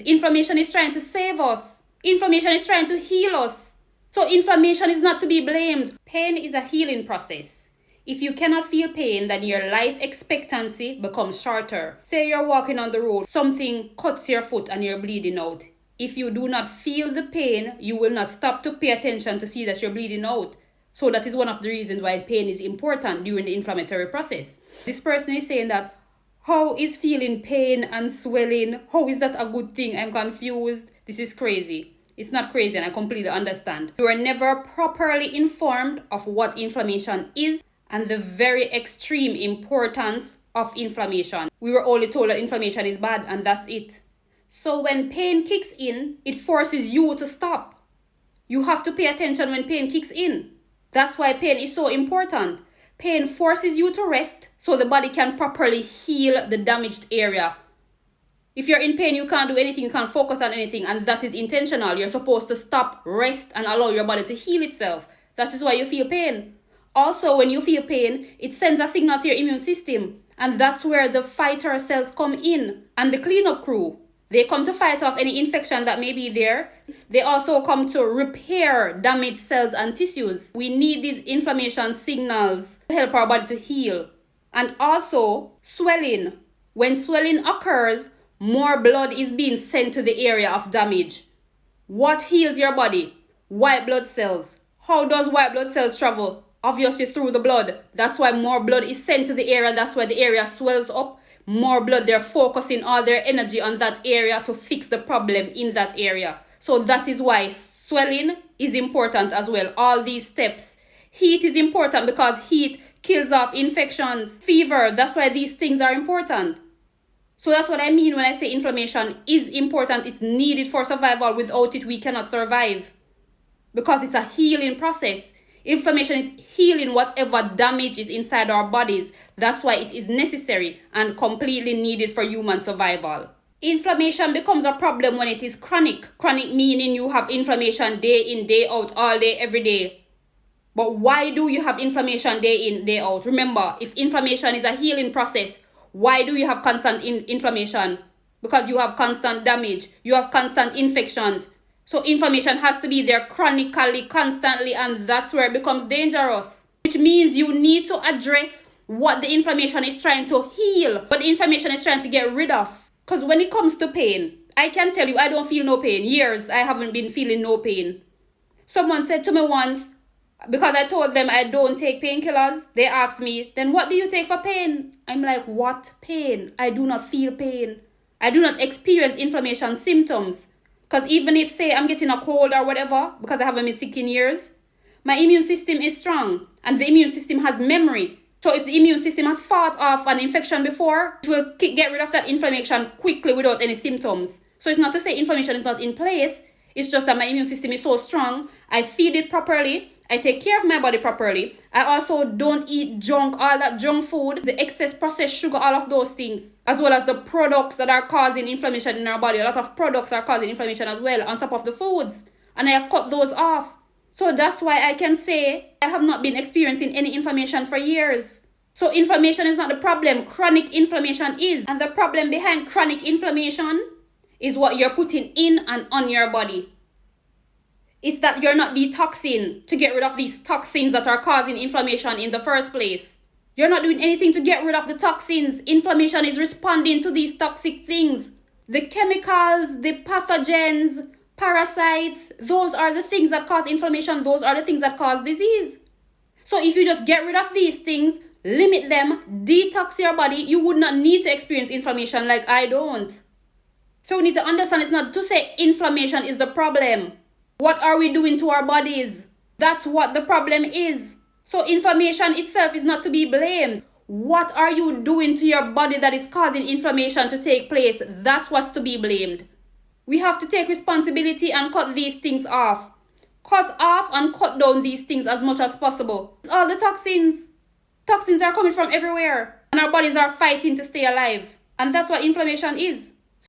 Inflammation is trying to save us. Inflammation is trying to heal us. So inflammation is not to be blamed. Pain is a healing process. If you cannot feel pain, then your life expectancy becomes shorter. Say you're walking on the road, something cuts your foot and you're bleeding out. If you do not feel the pain, you will not stop to pay attention to see that you're bleeding out. So that is one of the reasons why pain is important during the inflammatory process. This person is saying that, how is feeling pain and swelling? How is that a good thing? I'm confused. This is crazy. It's not crazy and I completely understand. You are never properly informed of what inflammation is and the very extreme importance of inflammation. We were only told that inflammation is bad and that's it. So when pain kicks in, it forces you to stop. You have to pay attention when pain kicks in. That's why pain is so important. Pain forces you to rest so the body can properly heal the damaged area. If you're in pain, you can't do anything, you can't focus on anything, and that is intentional. You're supposed to stop, rest, and allow your body to heal itself. That is why you feel pain. Also, when you feel pain, it sends a signal to your immune system, and that's where the fighter cells come in, and the cleanup crew. They come to fight off any infection that may be there. They also come to repair damaged cells and tissues. We need these inflammation signals to help our body to heal. And also, swelling. When swelling occurs, more blood is being sent to the area of damage. What heals your body? White blood cells. How does white blood cells travel? Obviously through the blood. That's why more blood is sent to the area. That's why the area swells up. More blood, they're focusing all their energy on that area to fix the problem in that area. So that is why swelling is important as well. All these steps. Heat is important because heat kills off infections. Fever, that's why these things are important. So that's what I mean when I say inflammation is important. It's needed for survival. Without it, we cannot survive. Because it's a healing process. Inflammation is healing whatever damage is inside our bodies. That's why it is necessary and completely needed for human survival. Inflammation becomes a problem when it is chronic. Chronic meaning you have inflammation day in, day out, all day, every day. But why do you have inflammation day in, day out? Remember, if inflammation is a healing process, why do you have constant inflammation? Because you have constant damage. You have constant infections. So inflammation has to be there chronically, constantly, and that's where it becomes dangerous. Which means you need to address what the inflammation is trying to heal, what the inflammation is trying to get rid of. Because when it comes to pain, I can tell you I don't feel no pain. Years I haven't been feeling no pain. Someone said to me once, because I told them I don't take painkillers, they asked me, then what do you take for pain? I'm like, what pain? I do not feel pain. I do not experience inflammation symptoms. Because even if, say, I'm getting a cold or whatever, because I haven't been sick in years, my immune system is strong. And the immune system has memory. So if the immune system has fought off an infection before, it will get rid of that inflammation quickly without any symptoms. So it's not to say inflammation is not in place. It's just that my immune system is so strong. I feed it properly. I take care of my body properly. I also don't eat junk, all that junk food, the excess processed sugar, all of those things. As well as the products that are causing inflammation in our body. A lot of products are causing inflammation as well, on top of the foods. And I have cut those off. So that's why I can say I have not been experiencing any inflammation for years. So inflammation is not the problem. Chronic inflammation is. And the problem behind chronic inflammation is what you're putting in and on your body. It's that you're not detoxing to get rid of these toxins that are causing inflammation in the first place. You're not doing anything to get rid of the toxins. Inflammation is responding to these toxic things. The chemicals, the pathogens, parasites, those are the things that cause inflammation. Those are the things that cause disease. So if you just get rid of these things, limit them, detox your body, you would not need to experience inflammation like I don't. So we need to understand it's not to say inflammation is the problem. What are we doing to our bodies? That's what the problem is. So inflammation itself is not to be blamed. What are you doing to your body that is causing inflammation to take place? That's what's to be blamed. We have to take responsibility and cut these things off. Cut off and cut down these things as much as possible. All the toxins. Toxins are coming from everywhere. And our bodies are fighting to stay alive. And that's what inflammation is.